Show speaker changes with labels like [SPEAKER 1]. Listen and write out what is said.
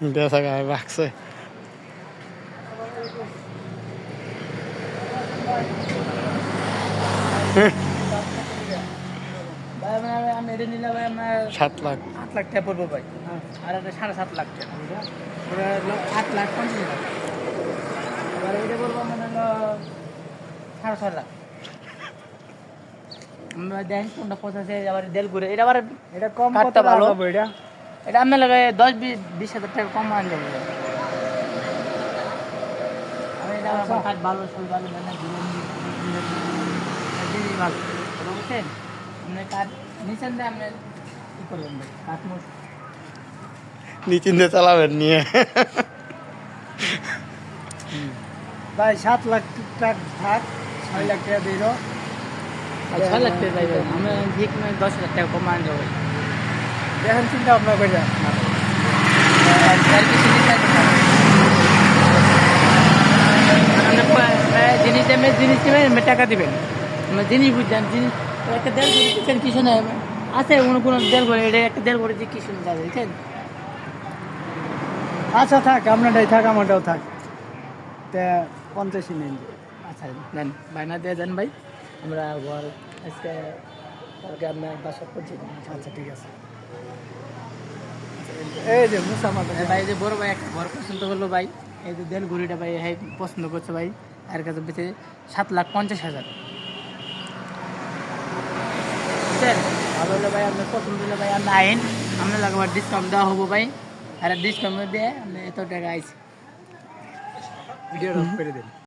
[SPEAKER 1] বেচা গায়ে রাখছে।
[SPEAKER 2] আমি এটা নিলে ভাই আপনার
[SPEAKER 1] 7 লাখ
[SPEAKER 2] 8 লাখ টাকা পড়বো ভাই। আর এটা 7.5 লাখ টাকা, ওটা 8,50,000 এবার এটা বলবো মানে হলো 6.5 লাখ। আমরা দেখেন কোনটা পছন্দ, আবার দেল ঘুরে এটা আবার
[SPEAKER 3] এটা কম কত
[SPEAKER 2] কাঠটা ভালো।
[SPEAKER 3] লাগাবো এটা?
[SPEAKER 2] এটা আমি লাগে 10-20 হাজার টাকা কম আন যাবো। আমি এটা
[SPEAKER 3] আচ্ছা।
[SPEAKER 2] কাঠ ভালো, সব ভালো মানে জিনিস ভালো, বুঝছেন? আপনি কাঠ নিচেন দিয়ে আপনি কি করবেন ভাই, কাঠ মোট
[SPEAKER 1] নিচিন্তে চালাবেন নিয়ে।
[SPEAKER 3] ভাই 7 লাখ টাকা থাক, 6 লাখ টাকা দিল।
[SPEAKER 2] 6 লাখ টাকা যাইবে, আমি ঠিক না 10,000 টাকা কম আন যাবো।
[SPEAKER 3] দেখেন চিন্তা ভাবনা করে
[SPEAKER 2] জিনিস দেবেন, জিনিস নেবেন, টাকা দিবেন। জিনিস বুঝছেন, জিনিস একটা দেড় করে দিচ্ছেন কিছু নেই আছে, কোনো দেড় করে, এটা একটা দেড় করে দিয়ে কিছু নেই বুঝছেন।
[SPEAKER 3] আচ্ছা থাক, আপনারটাই থাক, আমারটাও থাক, তা 50 নিন।
[SPEAKER 2] আচ্ছা নেন, বায়না দিয়ে দেন ভাই, আমরা ঘর আজকে কালকে আপনার বাসা করছি।
[SPEAKER 3] আচ্ছা ঠিক আছে। এই যে মুসা মাথা
[SPEAKER 2] ভাই যে বড় ভাই একটা ঘর পছন্দ করলো ভাই, এই যে দেড় ঘড়িটা ভাই হ্যাঁ পছন্দ করছে ভাই, আর কাছে বেঁচে 7,50,000। বুঝছেন, ভালো হলো ভাই, আপনার পছন্দ হলে ভাই আপনি আইন, আপনার লাগে ডিসকাউন্ট দেওয়া হবো ভাই। আর ডিসকাউন্ট দিয়ে আপনি এত টাকা আইছে।
[SPEAKER 3] ভিডিও অফ করে দিন।